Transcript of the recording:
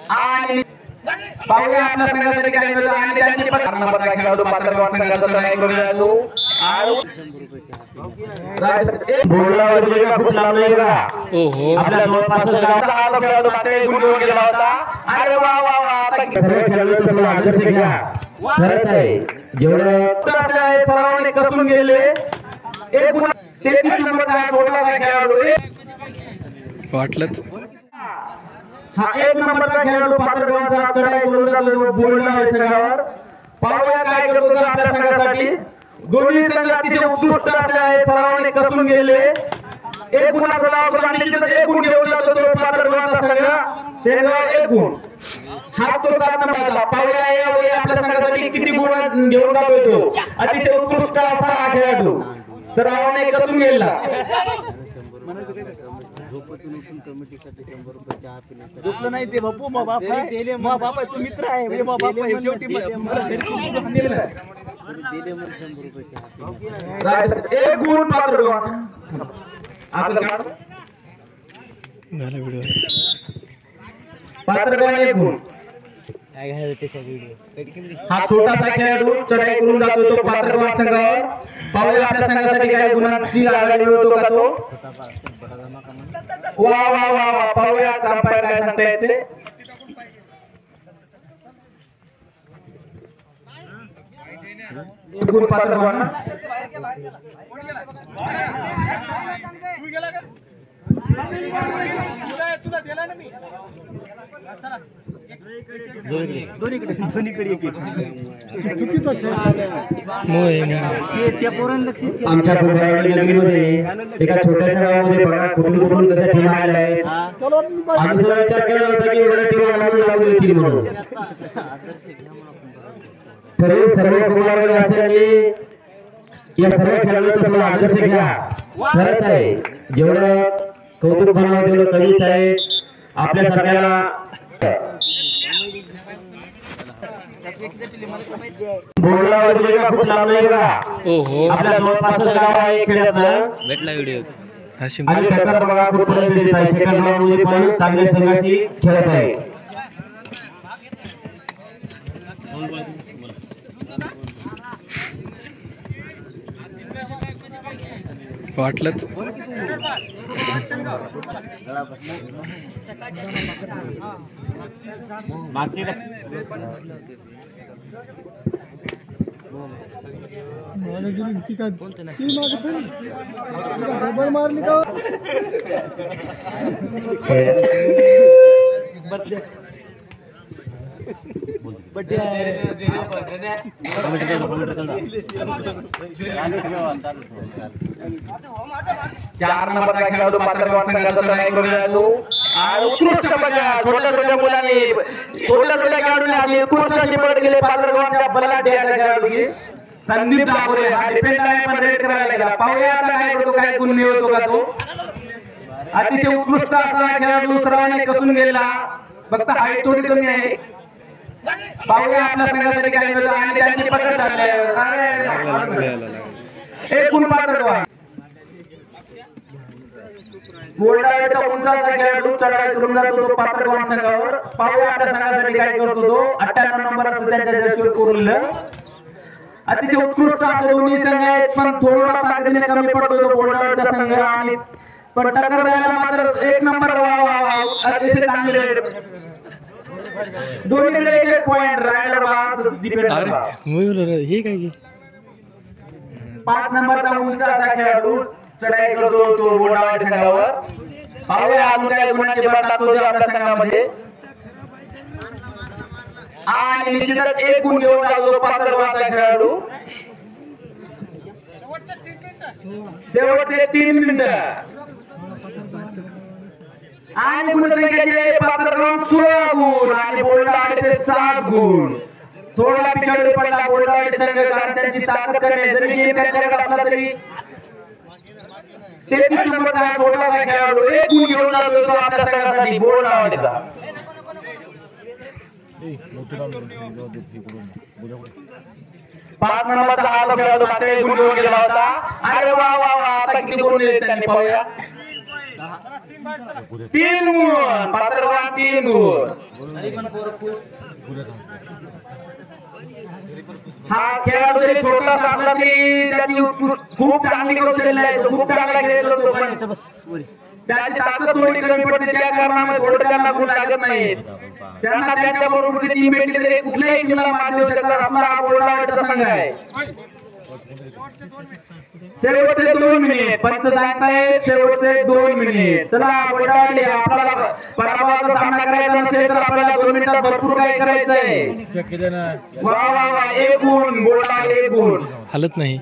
आणि पाहूया आपल्या संघासाठी काय मिळतं आणि त्यांची पण नंबरचा खेळाडू पात्रगाव संघाचा ट्राय करूया तो बोलला वरती का खूप लांब नाही का ओहो आपल्या जवळपासच गावचा हा खेळाडू मात्र गुण घेऊन गेला होता अरे वा वा वा आता सर्व खेळाडू तुम्हाला आदर्श घ्या खरंच आहे जेवढं सरावाने कसून गेले एक गुण 33 नंबरचा छोटासा खेळाडू वाटलंच हा एक नंबरचा खेळाडू पात्रगावचा चढाई करून जातो बोलला आहे संघावर पाहूया काय करतो आपल्या संघासाठी दोन्ही संघ अतिशय उत्कृष्ट असले आहेत सरावाने कसून गेले एक गुणाचा लाभ निश्चितच एक गुण घेऊन जातो तो पात्रगावचा संघ शेगाव एक गुण हा तो 7 नंबरचा पाहूया यावेळी आपल्या संघासाठी किती गुण घेऊन जातोय तो अतिशय उत्कृष्ट असा हा खेळाडू सरावाने कसून गेला झोपलं नाही ते बापू मग बाप आहे मग बाप आहे तू मित्र आहे मग बाप आहे शेवटी एक गुण पात्रगाव आपलं व्हिडिओ पात्रगाव एक गुण हा छोटासा खेळाडू चढाई करून जातो तो पात्रगाव संघावर पाहूया आपल्या संघासाठी काय गुणांची आघाडी मिळवतो का तो वा वा वा वा पाहूया अंपायर काय सांगता येते गुण पात्रगाव आमच्या नगरीमध्ये एका छोट्याशा गावामध्ये बघा कुठून कशा टीम आल्या आहेत आम्ही सुद्धा विचार केला होता की एवढ्या टीम लावून येतील म्हणून तरी सर्व कुमारवाडी अशांनी या सर्व खेळाडूंचा तुम्हाला आदर्श घ्या खरंच आहे जेवढं कौतुक बनावं तेवढं कमीच आहे आपल्या सगळ्याला बोलला वरती का खूप लांब नाही का ओहो आपल्या जवळपासच गाव आहे खेड्यातलं भेटला व्हिडिओ आणि टक्कर बघा खूप प्रयत्न देत आहे सेकंड राऊंड मध्ये पण चांगल्या संघाशी खेळत आहे वाटलंच मारली का चार नंबरचा खेळाडू पात्रगाव संघाचा ट्राय करूया तो आणि उत्कृष्ट बघा छोट्या छोट्या मुलांनी छोट्या छोट्या खेळाडूंनी आपली उत्कृष्ट अशी पलट गेले पात्रगावच्या बलाढ्य खेळाडूची संदीप दापोरे हा डिफेंडर आहे पण रेड करायला लागला पाहूया आता काय करतो काय गुण मिळवतो का तो अतिशय उत्कृष्ट असा खेळाडू सरावाने कसून गेला फक्त हाईट थोडी कमी आहे पाहूया आपल्या संघासाठी काय मिळतं आणि त्यांची पकड झाली एक गुण पात्रगाव बोर्डाचा उंचाचा खेळाडू चढाई करून जातो तो पात्रगाव संघावर पाहूया आपल्या संघासाठी काय करतो तो 98 नंबरचा त्यांच्या जर्सीवर कोरलं अतिशय उत्कृष्ट असे दोन्ही संघ आहेत पण थोडा ताकदीने कमी पडतो तो बोर्डाचा संघ आणि पण टक्कर द्यायला मात्र एक नंबर अतिशय चांगले दोन्हीकडे एक पॉइंट रायडर हे काय 5 नंबरचा उंचाचा खेळाडू चढाई करतो तो बोर्डाच्या संघावर पाहूया अजून काय गुणांची भर टाकतो आपल्या संघामध्ये आणि निश्चितच एक गुण घेऊन जातो पात्रगावचा खेळाडू शेवटचे 3 मिनिटं आणि गुणसंख्येचे पात्रगाव 16 गुण आणि बोर्डाचे 7 गुण थोडा पिछाडी पडला बोर्डाचे संघ कारण त्यांची ताकद कमी आहे जरी त्यांच्याकडे असला तरी 33 नंबरचा छोटासा खेळाडू एक गुण घेऊन जातो तो आपल्या संघासाठी बोर्डाचा 5 नंबरचा हा खेळाडू मात्र गुण घेऊन गेला होता अरे वा वा वा आता किती गुण दिले त्यांनी पाहूया 3 गुण पात्र क्रमांक 3 गुण हा खेळाडू जरी छोटासा असला तरी त्याची खूप चांगली कौशल्य आहे तो खूप चांगला खेळतो तो पण त्याची ताकद थोडी कमी पडते त्या कारणामुळे थोडं त्यांना गुण लागत नाहीत त्यांना त्यांच्या बरोबरची टीम भेटली तरी कुठल्याही टीमला मात देऊ शकतात आपला हा बोर्डावरचा संघ आहे शेवटचे 2 मिनिट पंच सांगतायत शेवटचे 2 मिनिट चला बोर्डावरली आपल्याला पराभवाचा सामना करायचा नसेल तर आपल्याला 2 मिनिटात भरपूर काही करायचं आहे वा वा वा 1 गुण बोर्डाला 1 गुण हलत नाही